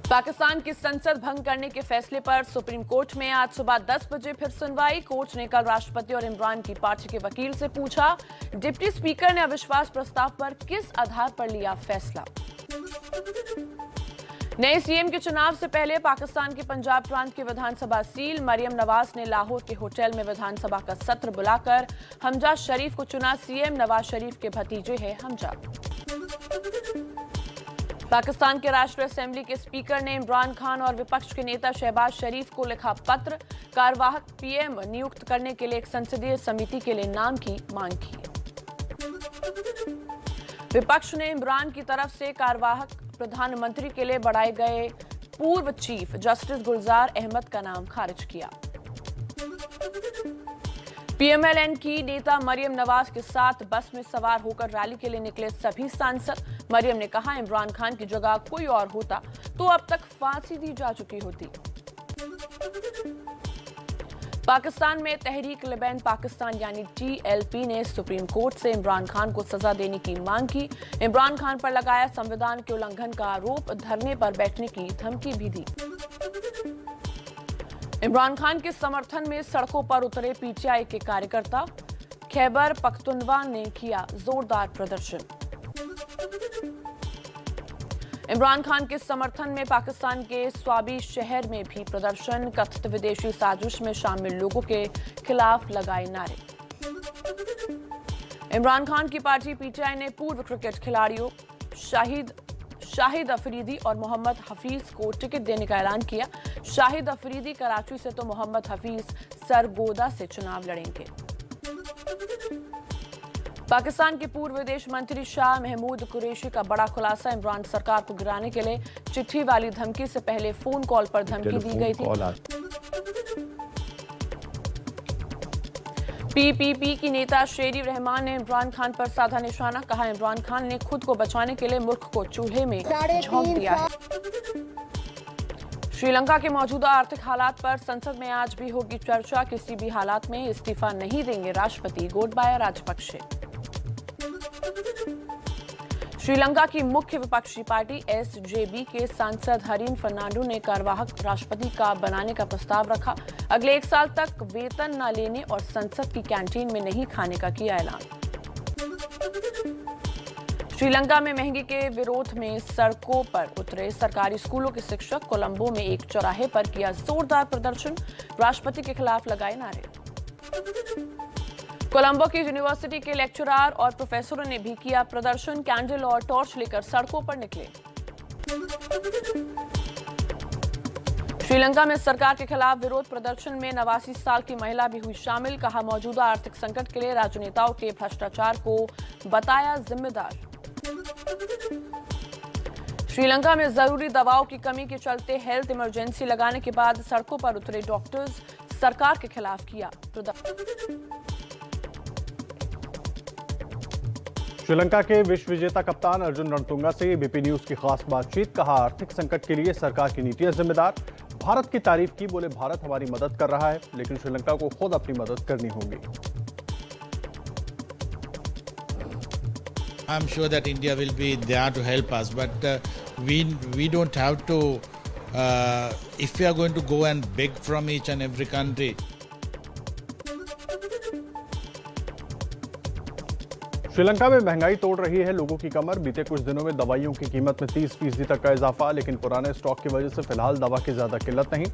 पाकिस्तान की संसद भंग करने के फैसले पर सुप्रीम कोर्ट में आज सुबह 10 बजे फिर सुनवाई। कोर्ट ने कल राष्ट्रपति और इमरान की पार्टी के वकील से पूछा, डिप्टी स्पीकर ने अविश्वास प्रस्ताव पर किस आधार पर लिया फैसला। नए सीएम के चुनाव से पहले पाकिस्तान के पंजाब प्रांत की विधानसभा सील। मरियम नवाज ने लाहौर के होटल में विधानसभा का सत्र बुलाकर हमजा शरीफ को चुना। सीएम नवाज शरीफ के भतीजे हैं हमजा। पाकिस्तान के राष्ट्रीय असेंबली के स्पीकर ने इमरान खान और विपक्ष के नेता शहबाज शरीफ को लिखा पत्र। कार्यवाहक पीएम नियुक्त करने के लिए एक संसदीय समिति के लिए नाम की मांग की। विपक्ष ने इमरान की तरफ से कार्यवाहक प्रधानमंत्री के लिए बढ़ाए गए पूर्व चीफ जस्टिस गुलजार अहमद का नाम खारिज किया। पीएमएलएन की नेता मरियम नवाज के साथ बस में सवार होकर रैली के लिए निकले सभी सांसद। मरियम ने कहा, इमरान खान की जगह कोई और होता तो अब तक फांसी दी जा चुकी होती। पाकिस्तान में तहरीक लिबैन पाकिस्तान यानी टीएलपी ने सुप्रीम कोर्ट से इमरान खान को सजा देने की मांग की। इमरान खान पर लगाया संविधान के उल्लंघन का आरोप, धरने पर बैठने की धमकी भी दी। इमरान खान के समर्थन में सड़कों पर उतरे पीटीआई के कार्यकर्ता। खैबर पख्तूनख्वा ने किया जोरदार प्रदर्शन। इमरान खान के समर्थन में पाकिस्तान के स्वाबी शहर में भी प्रदर्शन। कथित विदेशी साजिश में शामिल लोगों के खिलाफ लगाए नारे। इमरान खान की पार्टी पीटीआई ने पूर्व क्रिकेट खिलाड़ियों शाहिद अफरीदी और मोहम्मद हफीज को टिकट देने का ऐलान किया। शाहिद अफरीदी कराची से तो मोहम्मद हफीज सरगोदा से चुनाव लड़ेंगे। पाकिस्तान के पूर्व विदेश मंत्री शाह महमूद कुरैशी का बड़ा खुलासा। इमरान सरकार को गिराने के लिए चिट्ठी वाली धमकी से पहले फोन कॉल पर धमकी दी गई थी। पीपीपी की नेता शेरी रहमान ने इमरान खान पर साधा निशाना। कहा, इमरान खान ने खुद को बचाने के लिए मुल्क को चूल्हे में झोंक दिया है। श्रीलंका के मौजूदा आर्थिक हालात पर संसद में आज भी होगी चर्चा। किसी भी हालात में इस्तीफा नहीं देंगे राष्ट्रपति गोटबाया राजपक्षे। श्रीलंका की मुख्य विपक्षी पार्टी एसजेबी के सांसद हरीन फर्नांडो ने कार्यवाहक राष्ट्रपति का बनाने का प्रस्ताव रखा। अगले 1 साल तक वेतन न लेने और संसद की कैंटीन में नहीं खाने का किया ऐलान। श्रीलंका में महंगी के विरोध में सड़कों पर उतरे सरकारी स्कूलों के शिक्षक। कोलंबो में एक चौराहे पर किया जोरदार प्रदर्शन। राष्ट्रपति के खिलाफ लगाए नारे। कोलंबो की यूनिवर्सिटी के लेक्चरर और प्रोफेसरों ने भी किया प्रदर्शन। कैंडल और टॉर्च लेकर सड़कों पर निकले। श्रीलंका में सरकार के खिलाफ विरोध प्रदर्शन में 89 साल की महिला भी हुई शामिल। कहा, मौजूदा आर्थिक संकट के लिए राजनेताओं के भ्रष्टाचार को बताया जिम्मेदार। श्रीलंका में जरूरी दवाओं की कमी के चलते हेल्थ इमरजेंसी लगाने के बाद सड़कों पर उतरे डॉक्टर्स। सरकार के खिलाफ किया प्रदर्शन। श्रीलंका के विश्व विजेता कप्तान अर्जुन रणतुंगा से एबीपी न्यूज की खास बातचीत। कहा, आर्थिक संकट के लिए सरकार की नीतियां जिम्मेदार। भारत की तारीफ की। बोले, भारत हमारी मदद कर रहा है, लेकिन श्रीलंका को खुद अपनी मदद करनी होगी। I'm sure that India will be there to help us, but we don't have to. If we are going to go and beg from each and every country. Sri Lanka में महंगाई तोड़ रही है लोगों की कमर। बीते कुछ दिनों में दवाइयों की कीमत में 30% तक का इजाफा, लेकिन पुराने स्टॉक की वजह से फिलहाल दवा की ज्यादा किल्लत नहीं।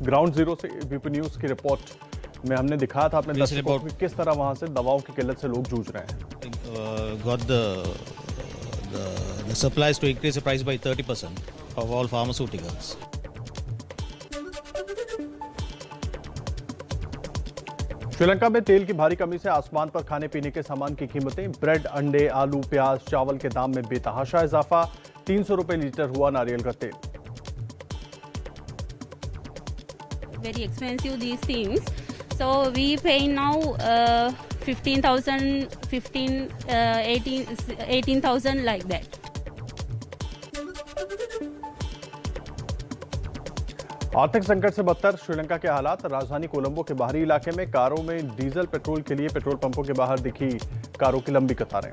ग्राउंड जीरो से एबीपी न्यूज की रिपोर्ट में हमने दिखाया था अपने दर्शकों को किस तरह वहां से दवाओं की किल्लत से लोग जूझ रहे हैं। Got the supplies to increase the price by 30% of all pharmaceuticals. Sri Lanka में तेल की भारी कमी से आसमान पर खाने पीने के सामान की कीमतें। ब्रेड, अंडे, आलू, प्याज, चावल के दाम में बेतहाशा इजाफा। 300 रुपए लीटर हुआ नारियल का तेल। Very expensive these things, so we pay now 18,000 like that. आर्थिक संकट से बदतर श्रीलंका के हालात। राजधानी कोलंबो के बाहरी इलाके में कारों में डीजल पेट्रोल के लिए पेट्रोल पंपों के बाहर दिखी कारों की लंबी कतारें।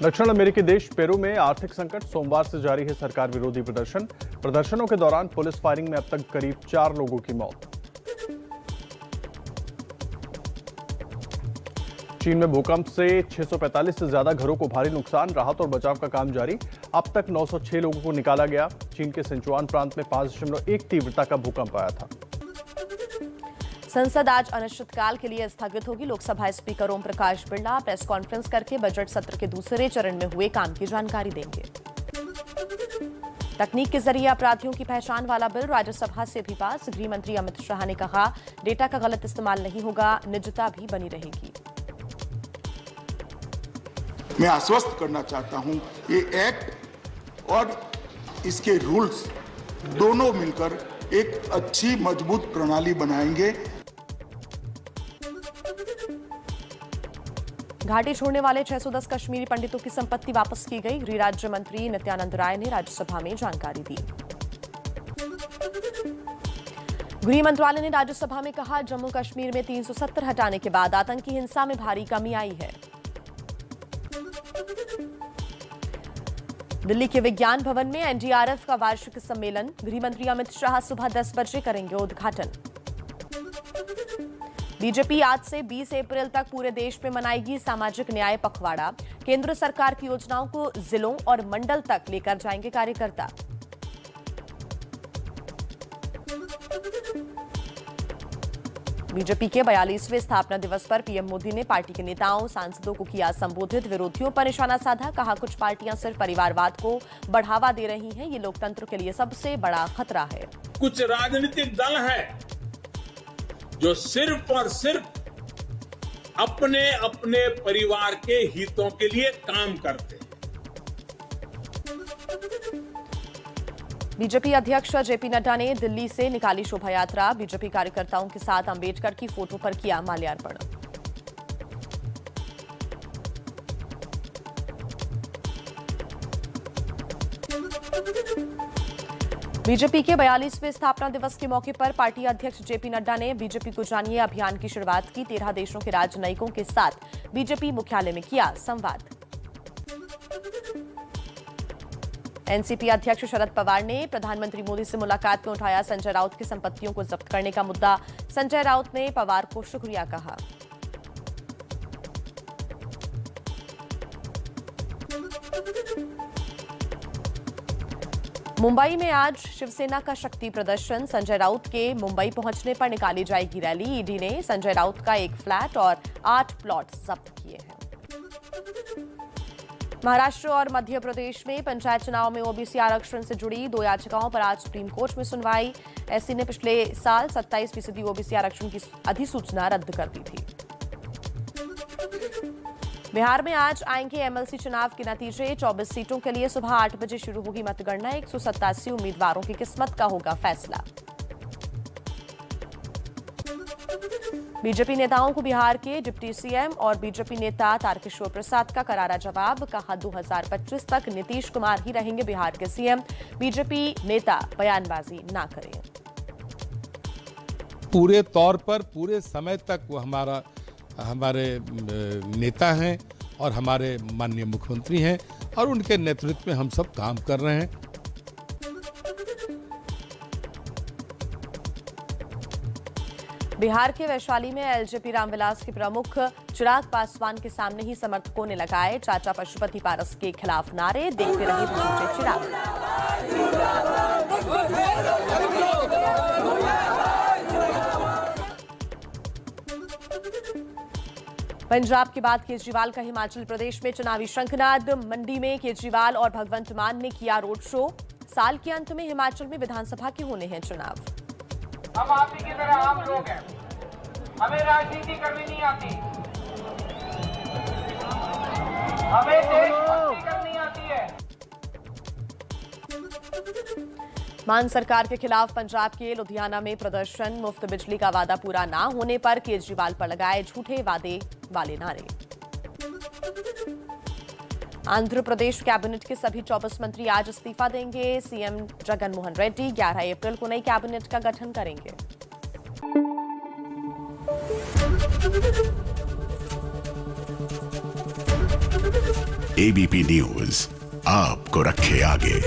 दक्षिण अमेरिकी देश पेरू में आर्थिक संकट, सोमवार से जारी है सरकार विरोधी प्रदर्शन। प्रदर्शनों के दौरान पुलिस फायरिंग में अब तक करीब 4 लोगों की मौत। चीन में भूकंप से 645 से ज्यादा घरों को भारी नुकसान, राहत और बचाव का काम जारी। अब तक 906 लोगों को निकाला गया। चीन के सिंचुआन प्रांत में 5.1 तीव्रता का भूकंप आया था। संसद आज अनिश्चितकाल के लिए स्थगित होगी। Lok Sabha speaker Om Prakash Birla press conference करके बजट सत्र के दूसरे चरण में हुए काम की जानकारी देंगे। तकनीक के जरिए अपराधियों की पहचान वाला बिल राज्यसभा से भी पास। गृह मंत्री अमित शाह ने कहा, डेटा का गलत इस्तेमाल नहीं होगा, निजता भी बनी रहेगी। मैं आश्वस्त करना चाहता हूं, ये एक्ट और इसके रूल्स दोनों मिलकर एक अच्छी मजबूत प्रणाली बनाएंगे। घाटी छोड़ने वाले 610 कश्मीरी पंडितों की संपत्ति वापस की गई। गृह राज्य मंत्री नित्यानंद राय ने राज्यसभा में जानकारी दी। गृह मंत्रालय ने राज्यसभा में कहा, जम्मू कश्मीर में 370 हटाने के बाद आतंकी हिंसा में भारी कमी आई है। दिल्ली के विज्ञान भवन में एनडीआरएफ का वार्षिक सम्मेलन। गृह मंत्री अमित शाह सुबह 10 बजे करेंगे उद्घाटन। बीजेपी आज से 20 अप्रैल तक पूरे देश में मनाएगी सामाजिक न्याय पखवाड़ा। केंद्र सरकार की योजनाओं को जिलों और मंडल तक लेकर जाएंगे कार्यकर्ता। बीजेपी के 42वें स्थापना दिवस पर पीएम मोदी ने पार्टी के नेताओं, सांसदों को किया संबोधित। विरोधियों पर निशाना साधा, कहा कुछ पार्टियां सिर्फ परिवारवाद को बढ़ावा दे रही हैं, ये लोकतंत्र के लिए सबसे बड़ा खतरा है। कुछ राजनीतिक दल है जो सिर्फ और सिर्फ अपने अपने परिवार के हितों के लिए काम करते हैं। बीजेपी अध्यक्ष जेपी नड्डा ने दिल्ली से निकाली शोभा यात्रा। बीजेपी कार्यकर्ताओं के साथ अंबेडकर की फोटो पर किया माल्यार्पण। बीजेपी के 42वें स्थापना दिवस के मौके पर पार्टी अध्यक्ष जेपी नड्डा ने बीजेपी को जानिए अभियान की शुरुआत की। 13 देशों के राजनयिकों के साथ बीजेपी मुख्यालय में किया संवाद। एनसीपी अध्यक्ष शरद पवार ने प्रधानमंत्री मोदी से मुलाकात में उठाया संजय राउत की संपत्तियों को जब्त करने का मुद्दा। संजय राउत ने पवार को शुक्रिया कहा। मुंबई में आज शिवसेना का शक्ति प्रदर्शन। संजय राउत के मुंबई पहुंचने पर निकाली जाएगी रैली। ईडी ने संजय राउत का एक फ्लैट और 8 प्लॉट जब्त किए हैं। महाराष्ट्र और मध्य प्रदेश में पंचायत चुनाव में ओबीसी आरक्षण से जुड़ी 2 याचिकाओं पर आज सुप्रीम कोर्ट में सुनवाई। एससी ने पिछले साल 27% ओबीसी आरक्षण की अधिसूचना रद्द कर दी थी। बिहार में आज आएंगे एमएलसी चुनाव के नतीजे। 24 सीटों के लिए सुबह 8 बजे शुरू होगी मतगणना। 187 उम्मीदवारों की किस्मत का होगा फैसला। बीजेपी नेताओं को बिहार के डिप्टी सीएम और बीजेपी नेता तारकिशोर प्रसाद का करारा जवाब। कहा 2025 तक नीतीश कुमार ही रहेंगे बिहार के सीएम। बीजेपी नेता बयानबाजी ना करें। पूरे तौर पर पूरे समय तक वो हमारे नेता हैं और हमारे माननीय मुख्यमंत्री हैं और उनके नेतृत्व में हम सब काम कर रहे हैं। बिहार के वैशाली में एलजेपी रामविलास के प्रमुख चिराग पासवान के सामने ही समर्थकों ने लगाए चाचा पशुपति पारस के खिलाफ नारे। देखते रहे पहुंचे चिराग। पंजाब के बाद केजरीवाल का हिमाचल प्रदेश में चुनावी शंखनाद। मंडी में केजरीवाल और भगवंत मान ने किया रोड शो। साल के अंत में हिमाचल में विधानसभा के होने हैं चुनाव। हम आप ही की तरह आम लोग हैं, हमें राजनीति करनी नहीं आती, हमें देशभक्ति करनी आती है। मान सरकार के खिलाफ पंजाब के लुधियाना में प्रदर्शन। मुफ्त बिजली का वादा पूरा ना होने पर केजरीवाल पर लगाए झूठे वादे वाले नारे। आंध्र प्रदेश कैबिनेट के सभी 24 मंत्री आज इस्तीफा देंगे। सीएम जगन मोहन रेड्डी 11 अप्रैल को नई कैबिनेट का गठन करेंगे। एबीपी न्यूज आपको रखे आगे।